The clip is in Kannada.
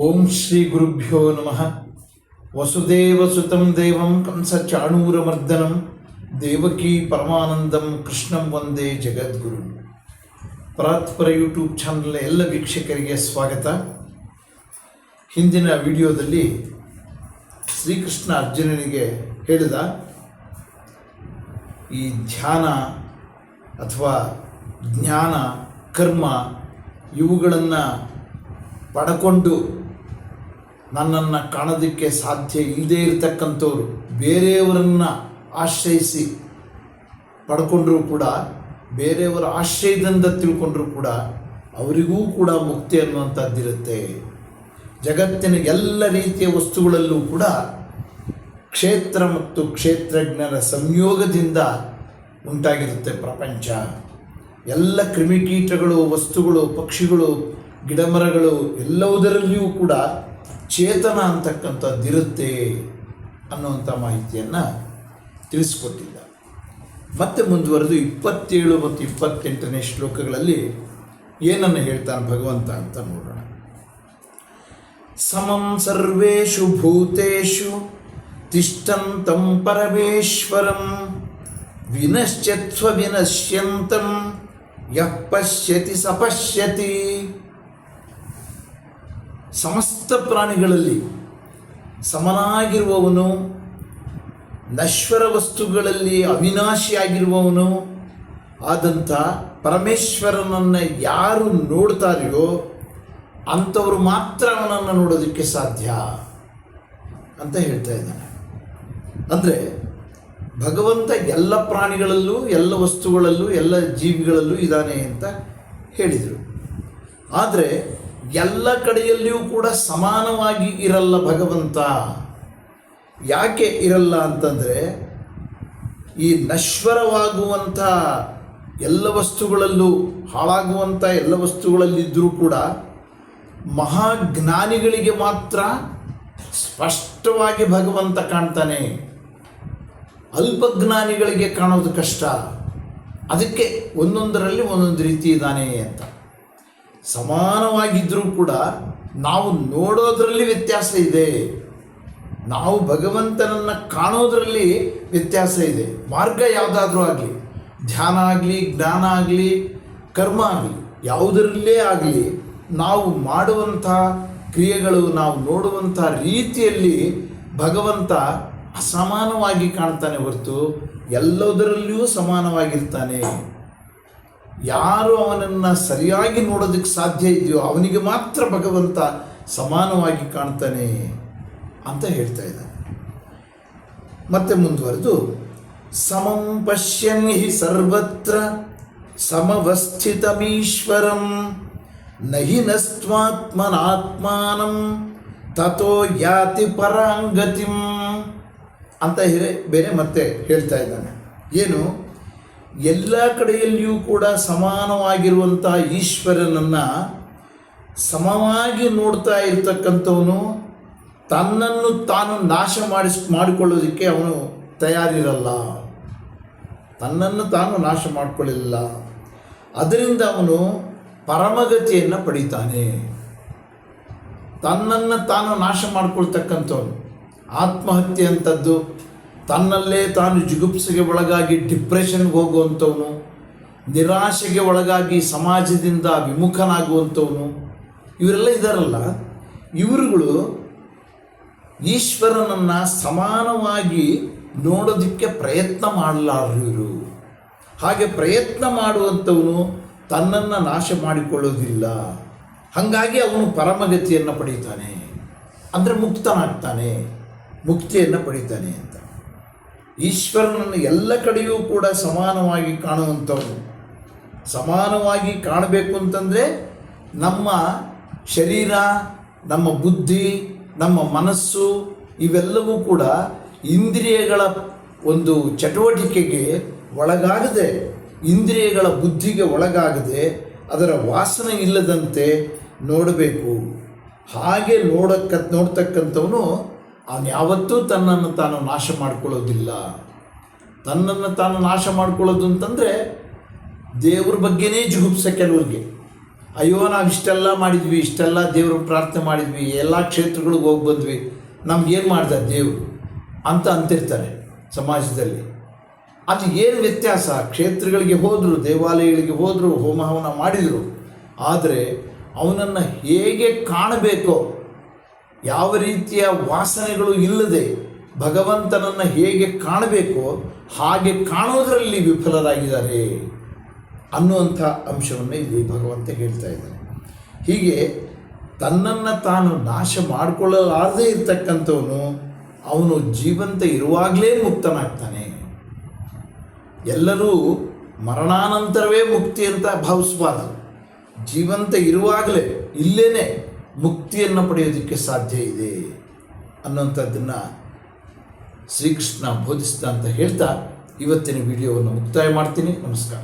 ಓಂ ಶ್ರೀ ಗುರುಭ್ಯೋ ನಮಃ. ವಸುದೇವಸುತಂ ದೇವಂ ಕಂಸಚಾಣೂರಮರ್ದನಂ ದೇವಕೀ ಪರಮಾನಂದಂ ಕೃಷ್ಣಂ ವಂದೇ ಜಗದ್ಗುರು. ಪರಾತ್ಪರ ಯೂಟ್ಯೂಬ್ ಚಾನಲ್ನ ಎಲ್ಲ ವೀಕ್ಷಕರಿಗೆ ಸ್ವಾಗತ. ಹಿಂದಿನ ವಿಡಿಯೋದಲ್ಲಿ ಶ್ರೀಕೃಷ್ಣ ಅರ್ಜುನನಿಗೆ ಹೇಳಿದ ಈ ಧ್ಯಾನ ಅಥವಾ ಜ್ಞಾನ ಕರ್ಮ ಇವುಗಳನ್ನು ಪಡ್ಕೊಂಡು ನನ್ನನ್ನು ಕಾಣೋದಕ್ಕೆ ಸಾಧ್ಯ ಇಲ್ಲದೇ ಇರತಕ್ಕಂಥವ್ರು ಬೇರೆಯವರನ್ನು ಆಶ್ರಯಿಸಿ ಪಡ್ಕೊಂಡ್ರೂ ಕೂಡ, ಬೇರೆಯವರ ಆಶ್ರಯದಿಂದ ತಿಳ್ಕೊಂಡ್ರೂ ಕೂಡ ಅವರಿಗೂ ಕೂಡ ಮುಕ್ತಿ ಅನ್ನುವಂಥದ್ದಿರುತ್ತೆ. ಜಗತ್ತಿನ ಎಲ್ಲ ರೀತಿಯ ವಸ್ತುಗಳಲ್ಲೂ ಕೂಡ ಕ್ಷೇತ್ರ ಮತ್ತು ಕ್ಷೇತ್ರಜ್ಞರ ಸಂಯೋಗದಿಂದ ಉಂಟಾಗಿರುತ್ತೆ ಪ್ರಪಂಚ. ಎಲ್ಲ ಕ್ರಿಮಿಕೀಟಗಳು, ವಸ್ತುಗಳು, ಪಕ್ಷಿಗಳು, ಗಿಡಮರಗಳು ಎಲ್ಲವುದರಲ್ಲಿಯೂ ಕೂಡ ಚೇತನ ಅಂತಕ್ಕಂಥದ್ದಿರುತ್ತೆ ಅನ್ನುವಂಥ ಮಾಹಿತಿಯನ್ನು ತಿಳಿಸ್ಕೊಟ್ಟಿದ್ದ. ಮತ್ತೆ ಮುಂದುವರೆದು 27 ಮತ್ತು 28ನೇ ಶ್ಲೋಕಗಳಲ್ಲಿ ಏನನ್ನು ಹೇಳ್ತಾನೆ ಭಗವಂತ ಅಂತ ನೋಡೋಣ. ಸಮಂ ಸರ್ವೇಷು ಭೂತೇಷು ತಿಷ್ಠಂತಂ ಪರಮೇಶ್ವರಂ ವಿನಶ್ಯತ್ವ ವಿನಶ್ಯಂತಂ ಯಃ ಪಶ್ಯತಿ ಸ ಪಶ್ಯತಿ. ಸಮಸ್ತ ಪ್ರಾಣಿಗಳಲ್ಲಿ ಸಮನಾಗಿರುವವನು, ನಶ್ವರ ವಸ್ತುಗಳಲ್ಲಿ ಅವಿನಾಶಿಯಾಗಿರುವವನು ಆದಂಥ ಪರಮೇಶ್ವರನನ್ನು ಯಾರು ನೋಡ್ತಾರೆಯೋ ಅಂಥವರು ಮಾತ್ರ ಅವನನ್ನು ನೋಡೋದಕ್ಕೆ ಸಾಧ್ಯ ಅಂತ ಹೇಳ್ತಾ ಇದ್ದಾನೆ. ಅಂದರೆ ಭಗವಂತ ಎಲ್ಲ ಪ್ರಾಣಿಗಳಲ್ಲೂ, ಎಲ್ಲ ವಸ್ತುಗಳಲ್ಲೂ, ಎಲ್ಲ ಜೀವಿಗಳಲ್ಲೂ ಇದ್ದಾನೆ ಅಂತ ಹೇಳಿದರು. ಆದರೆ ಎಲ್ಲ ಕಡೆಯಲ್ಲಿಯೂ ಕೂಡ ಸಮಾನವಾಗಿ ಇರಲ್ಲ ಭಗವಂತ. ಯಾಕೆ ಇರಲ್ಲ ಅಂತಂದರೆ, ಈ ನಶ್ವರವಾಗುವಂಥ ಎಲ್ಲ ವಸ್ತುಗಳಲ್ಲೂ, ಹಾಳಾಗುವಂಥ ಎಲ್ಲ ವಸ್ತುಗಳಲ್ಲಿದ್ದರೂ ಕೂಡ ಮಹಾಜ್ಞಾನಿಗಳಿಗೆ ಮಾತ್ರ ಸ್ಪಷ್ಟವಾಗಿ ಭಗವಂತ ಕಾಣ್ತಾನೆ. ಅಲ್ಪಜ್ಞಾನಿಗಳಿಗೆ ಕಾಣೋದು ಕಷ್ಟ. ಅದಕ್ಕೆ ಒಂದೊಂದರಲ್ಲಿ ಒಂದೊಂದು ರೀತಿ ಇದ್ದಾನೆ ಅಂತ. ಸಮಾನವಾಗಿದ್ದರೂ ಕೂಡ ನಾವು ನೋಡೋದರಲ್ಲಿ ವ್ಯತ್ಯಾಸ ಇದೆ. ನಾವು ಭಗವಂತನನ್ನು ಕಾಣೋದರಲ್ಲಿ ವ್ಯತ್ಯಾಸ ಇದೆ. ಮಾರ್ಗ ಯಾವುದಾದ್ರೂ ಆಗಲಿ, ಧ್ಯಾನ ಆಗಲಿ, ಜ್ಞಾನ ಆಗಲಿ, ಕರ್ಮ ಆಗಲಿ, ಯಾವುದರಲ್ಲೇ ಆಗಲಿ, ನಾವು ಮಾಡುವಂಥ ಕ್ರಿಯೆಗಳು, ನಾವು ನೋಡುವಂಥ ರೀತಿಯಲ್ಲಿ ಭಗವಂತ ಅಸಮಾನವಾಗಿ ಕಾಣ್ತಾನೆ ಹೊರತು ಎಲ್ಲದರಲ್ಲಿಯೂ ಸಮಾನವಾಗಿರ್ತಾನೆ. ಯಾರು ಅವನನ್ನು ಸರಿಯಾಗಿ ನೋಡೋದಕ್ಕೆ ಸಾಧ್ಯ ಇದೆಯೋ ಅವನಿಗೆ ಮಾತ್ರ ಭಗವಂತ ಸಮಾನವಾಗಿ ಕಾಣ್ತಾನೆ ಅಂತ ಹೇಳ್ತಾ ಇದ್ದಾನೆ. ಮತ್ತೆ ಮುಂದುವರೆದು ಸಮಂ ಪಶ್ಯನ್ ಹಿ ಸರ್ವತ್ರ ಸಮವಸ್ಥಿತಮೀಶ್ವರಂ ನಹಿ ನಸ್ತ್ವಾತ್ಮನಾತ್ಮಾನಂ ತಥೋ ಯಾತಿ ಪರಾಂಗತಿಂ ಅಂತ ಬೇರೆ ಮತ್ತೆ ಹೇಳ್ತಾ ಇದ್ದಾನೆ. ಏನು? ಎಲ್ಲ ಕಡೆಯಲ್ಲಿಯೂ ಕೂಡ ಸಮಾನವಾಗಿರುವಂಥ ಈಶ್ವರನನ್ನು ಸಮವಾಗಿ ನೋಡ್ತಾ ಇರ್ತಕ್ಕಂಥವನು ತನ್ನನ್ನು ತಾನು ನಾಶ ಮಾಡಿಕೊಳ್ಳೋದಕ್ಕೆ ಅವನು ತಯಾರಿರಲ್ಲ. ತನ್ನನ್ನು ತಾನು ನಾಶ ಮಾಡಿಕೊಳ್ಳಲಿಲ್ಲ. ಅದರಿಂದ ಅವನು ಪರಮಗತಿಯನ್ನು ಪಡಿತಾನೆ. ತನ್ನನ್ನು ತಾನು ನಾಶ ಮಾಡಿಕೊಳ್ತಕ್ಕಂಥವನು ಆತ್ಮಹತ್ಯೆ ಅಂಥದ್ದು, ತನ್ನಲ್ಲೇ ತಾನು ಜಿಗುಪ್ಸೆಗೆ ಒಳಗಾಗಿ ಡಿಪ್ರೆಷನ್ಗೆ ಹೋಗುವಂಥವನು, ನಿರಾಶೆಗೆ ಒಳಗಾಗಿ ಸಮಾಜದಿಂದ ವಿಮುಖನಾಗುವಂಥವನು, ಇವರೆಲ್ಲ ಇದ್ದಾರಲ್ಲ, ಇವರುಗಳು ಈಶ್ವರನನ್ನು ಸಮಾನವಾಗಿ ನೋಡೋದಕ್ಕೆ ಪ್ರಯತ್ನ ಮಾಡಲಾರರು. ಇವರು ಹಾಗೆ ಪ್ರಯತ್ನ ಮಾಡುವಂಥವನು ತನ್ನನ್ನು ನಾಶ ಮಾಡಿಕೊಳ್ಳೋದಿಲ್ಲ. ಹಾಗಾಗಿ ಅವನು ಪರಮಗತಿಯನ್ನು ಪಡೀತಾನೆ, ಅಂದರೆ ಮುಕ್ತನಾಗ್ತಾನೆ, ಮುಕ್ತಿಯನ್ನು ಪಡೀತಾನೆ ಅಂತ. ಈಶ್ವರನನ್ನು ಎಲ್ಲ ಕಡೆಯೂ ಕೂಡ ಸಮಾನವಾಗಿ ಕಾಣುವಂಥವನು. ಸಮಾನವಾಗಿ ಕಾಣಬೇಕು ಅಂತಂದರೆ ನಮ್ಮ ಶರೀರ, ನಮ್ಮ ಬುದ್ಧಿ, ನಮ್ಮ ಮನಸ್ಸು ಇವೆಲ್ಲವೂ ಕೂಡ ಇಂದ್ರಿಯಗಳ ಒಂದು ಚಟುವಟಿಕೆಗೆ ಒಳಗಾಗದೆ, ಇಂದ್ರಿಯಗಳ ಬುದ್ಧಿಗೆ ಒಳಗಾಗದೆ, ಅದರ ವಾಸನೆ ಇಲ್ಲದಂತೆ ನೋಡಬೇಕು. ಹಾಗೆ ನೋಡ್ತಕ್ಕಂಥವನು ಅವನು ಯಾವತ್ತೂ ತನ್ನನ್ನು ತಾನು ನಾಶ ಮಾಡಿಕೊಳ್ಳೋದಿಲ್ಲ. ತನ್ನನ್ನು ತಾನು ನಾಶ ಮಾಡಿಕೊಳ್ಳೋದು ಅಂತಂದರೆ ದೇವ್ರ ಬಗ್ಗೆನೇ ಜುಗುಪ್ಸೆ ಕೆಲವ್ರಿಗೆ. ಅಯ್ಯೋ ನಾವು ಇಷ್ಟೆಲ್ಲ ಮಾಡಿದ್ವಿ, ಇಷ್ಟೆಲ್ಲ ದೇವ್ರ ಪ್ರಾರ್ಥನೆ ಮಾಡಿದ್ವಿ, ಎಲ್ಲ ಕ್ಷೇತ್ರಗಳಿಗೆ ಹೋಗಿ ಬಂದ್ವಿ, ನಮ್ಗೇನು ಮಾಡ್ದ ದೇವರು ಅಂತ ಅಂತಿರ್ತಾರೆ ಸಮಾಜದಲ್ಲಿ. ಅದು ಏನು ವ್ಯತ್ಯಾಸ? ಕ್ಷೇತ್ರಗಳಿಗೆ ಹೋದರು, ದೇವಾಲಯಗಳಿಗೆ ಹೋದರು, ಹೋಮ ಹವನ ಮಾಡಿದರು, ಆದರೆ ಅವನನ್ನು ಹೇಗೆ ಕಾಣಬೇಕೋ, ಯಾವ ರೀತಿಯ ವಾಸನೆಗಳು ಇಲ್ಲದೆ ಭಗವಂತನನ್ನು ಹೇಗೆ ಕಾಣಬೇಕೋ ಹಾಗೆ ಕಾಣೋದರಲ್ಲಿ ವಿಫಲರಾಗಿದ್ದಾರೆ ಅನ್ನುವಂಥ ಅಂಶವನ್ನು ಇಲ್ಲಿ ಭಗವಂತ ಹೇಳ್ತಾ ಇದ್ದಾನೆ. ಹೀಗೆ ತನ್ನನ್ನು ತಾನು ನಾಶ ಮಾಡಿಕೊಳ್ಳಲಾರದೇ ಇರ್ತಕ್ಕಂಥವನು ಅವನು ಜೀವಂತ ಇರುವಾಗಲೇ ಮುಕ್ತನಾಗ್ತಾನೆ. ಎಲ್ಲರೂ ಮರಣಾನಂತರವೇ ಮುಕ್ತಿ ಅಂತ ಭಾವಿಸಬಾರ್ದು. ಜೀವಂತ ಇರುವಾಗಲೇ ಇಲ್ಲೇ ಮುಕ್ತಿಯನ್ನು ಪಡೆಯೋದಕ್ಕೆ ಸಾಧ್ಯ ಇದೆ ಅನ್ನುವಂಥದ್ದನ್ನು ಶ್ರೀಕೃಷ್ಣ ಬೋಧಿಸಿದ ಅಂತ ಹೇಳ್ತಾ ಇವತ್ತಿನ ವಿಡಿಯೋವನ್ನು ಮುಕ್ತಾಯ ಮಾಡ್ತೀನಿ. ನಮಸ್ಕಾರ.